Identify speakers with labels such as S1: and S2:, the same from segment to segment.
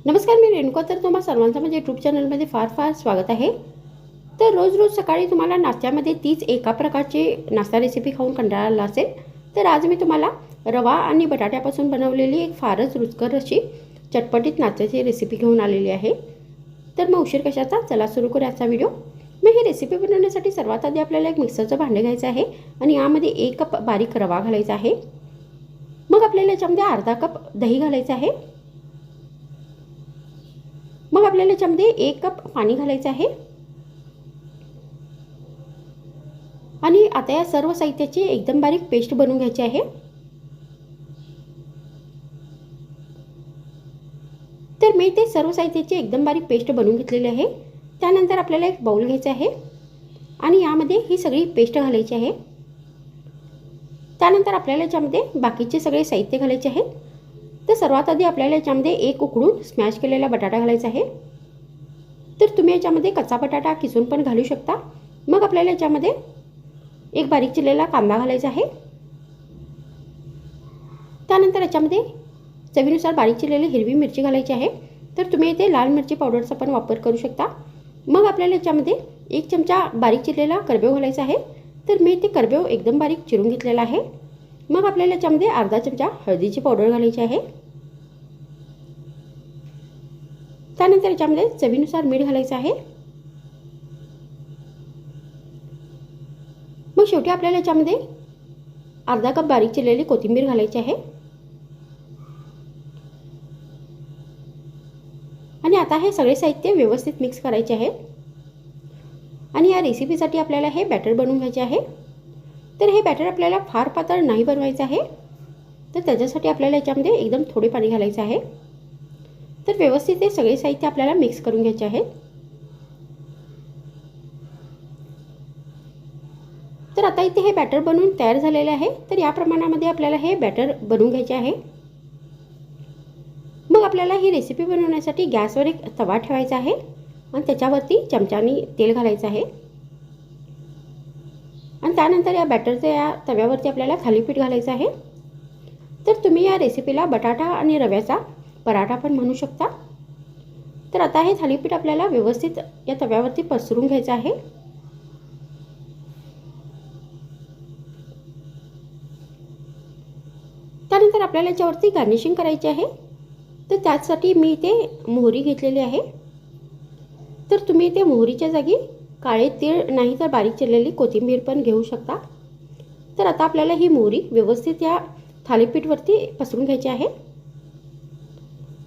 S1: नमस्कार, मी रेणुका. तर तुम्हा सर्वांचं माझ्या यूट्यूब चॅनलमध्ये फार फार स्वागत आहे. तर रोज रोज सकाळी तुम्हाला नाश्त्यामध्ये तीच एका प्रकारची नाश्ता रेसिपी खाऊन कंटाळा आला असेल, तर आज मी तुम्हाला रवा आणि बटाट्यापासून बनवलेली एक फारच रुचकर अशी चटपटीत नाश्त्याची रेसिपी घेऊन आलेली आहे. तर मग उशीर कशाचा, चला सुरू करू आजचा व्हिडिओ. मग ही रेसिपी बनवण्यासाठी सर्वात आधी आपल्याला एक मिक्सरचं भांडं घ्यायचं आहे आणि यामध्ये 1 कप बारीक रवा घालायचा आहे. मग आपल्याला याच्यामध्ये अर्धा कप दही घालायचं आहे. मग आपल्याला याच्यामध्ये 1 कप पाणी घालायचं आहे आणि आता या सर्व साहित्याची एकदम बारीक पेस्ट बनवून घ्यायची आहे. तर मी ते सर्व साहित्याची एकदम बारीक पेस्ट बनवून घेतलेली आहे. त्यानंतर आपल्याला एक बाउल घ्यायचा आहे आणि यामध्ये ही सगळी पेस्ट घालायची आहे. त्यानंतर आपल्याला याच्यामध्ये बाकीचे सगळे साहित्य घालायचे आहेत. तर सर्वात आधी आपल्याला याच्यामध्ये एक उकडून स्मॅश केलेला बटाटा घालायचा आहे. तर तुम्ही याच्यामध्ये कच्चा बटाटा किसून पण घालू शकता. मग आपल्याला याच्यामध्ये एक बारीक चिरलेला कांदा घालायचा आहे. त्यानंतर याच्यामध्ये चवीनुसार बारीक चिरलेली हिरवी मिरची घालायची आहे. तर तुम्ही इथे लाल मिरची पावडरचा पण वापर करू शकता. मग आपल्याला याच्यामध्ये 1 चमचा बारीक चिरलेला करबेव घालायचा आहे. तर मी ते करबेव एकदम बारीक चिरून घेतलेला आहे. मग आपल्याला याच्यामध्ये अर्धा चमचा हळदीची पावडर घालायची आहे. त्यानंतर याच्यामध्ये चवीनुसार मीठ घालायचं आहे. मग शेवटी आपल्याला याच्यामध्ये अर्धा कप बारीक चिरलेली कोथिंबीर घालायची आहे. आणि आता हे सगळे साहित्य व्यवस्थित मिक्स करायचे आहे. आणि या रेसिपीसाठी आपल्याला हे बॅटर बनवून घ्यायचे आहे. तर हे बॅटर आपल्याला फार पातळ नाही बनवायचं आहे. तर त्याच्यासाठी आपल्याला याच्यामध्ये एकदम थोडे पाणी घालायचं आहे. तर व्यवस्थित हे सगळे साहित्य आपल्याला मिक्स करून घ्यायचे आहेत. तर आता इथे हे बॅटर बनवून तयार झालेले आहे. तर या प्रमाणामध्ये आपल्याला हे बॅटर बनवून घ्यायचे आहे. मग आपल्याला ही रेसिपी बनवण्यासाठी गॅसवर एक तवा ठेवायचा आहे आणि त्याच्यावरती चमच्यानी तेल घालायचं आहे. आणि त्यानंतर या बॅटरच्या या तव्यावरती आपल्याला थालीपीठ घालायचं आहे. तर तुम्ही या रेसिपीला बटाटा आणि रव्याचा पराठा पण म्हणू शकता. तर आता हे थालीपीठ आपल्याला व्यवस्थित या तव्यावरती पसरून घ्यायचं आहे. त्यानंतर आपल्याला याच्यावरती गार्निशिंग करायची आहे. तर त्यासाठी मी इथे मोहरी घेतलेली आहे. तर तुम्ही इथे मोहरीच्या जागी काळे तीळ नाही तर बारीक चिरलेली कोथिंबीर पण घेऊ शकता. तर आता आपल्याला ही मोहरी व्यवस्थित या थालीपीठवरती पसरून घ्यायची आहे.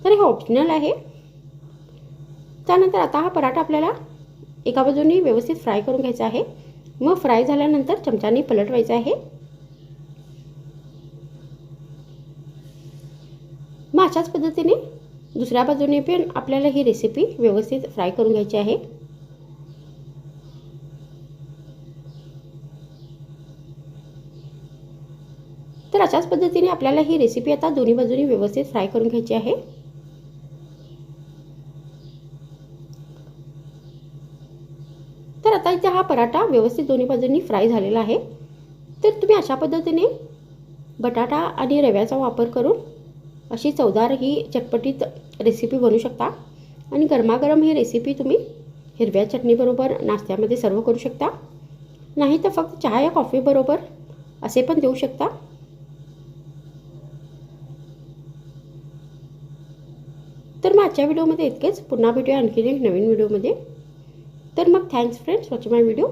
S1: तर हे ऑप्शनल आहे. त्यानंतर आता हा पराठा आपल्याला एका बाजूने व्यवस्थित फ्राय करून घ्यायचा आहे. मग फ्राय झाल्यानंतर चमच्याने पलटवायचं आहे. मग अशाच पद्धतीने दुसऱ्या बाजूने पण आपल्याला ही रेसिपी व्यवस्थित फ्राय करून घ्यायची आहे. तर अशाच पद्धतीने आपल्याला ही रेसिपी आता दोन्ही बाजूनी व्यवस्थित फ्राय करून घ्यायची आहे. तर आता इथे हा पराठा व्यवस्थित दोन्ही बाजूंनी फ्राय झालेला आहे. तर तुम्ही अशा पद्धतीने बटाटा आणि रव्याचा वापर करून अशी चवदार ही चटपटीत रेसिपी बनवू शकता. आणि गरमागरम ही रेसिपी तुम्ही हिरव्या चटणीबरोबर नाश्त्यामध्ये सर्व करू शकता. नाही तर फक्त चहा या कॉफीबरोबर असे पण देऊ शकता. तर मग आजच्या व्हिडिओमध्ये इतकेच. पुन्हा भेटूया आणखीन एक नवीन व्हिडिओमध्ये. तर मग थँक्स फ्रेंड्स वॉचिंग माय व्हिडिओ.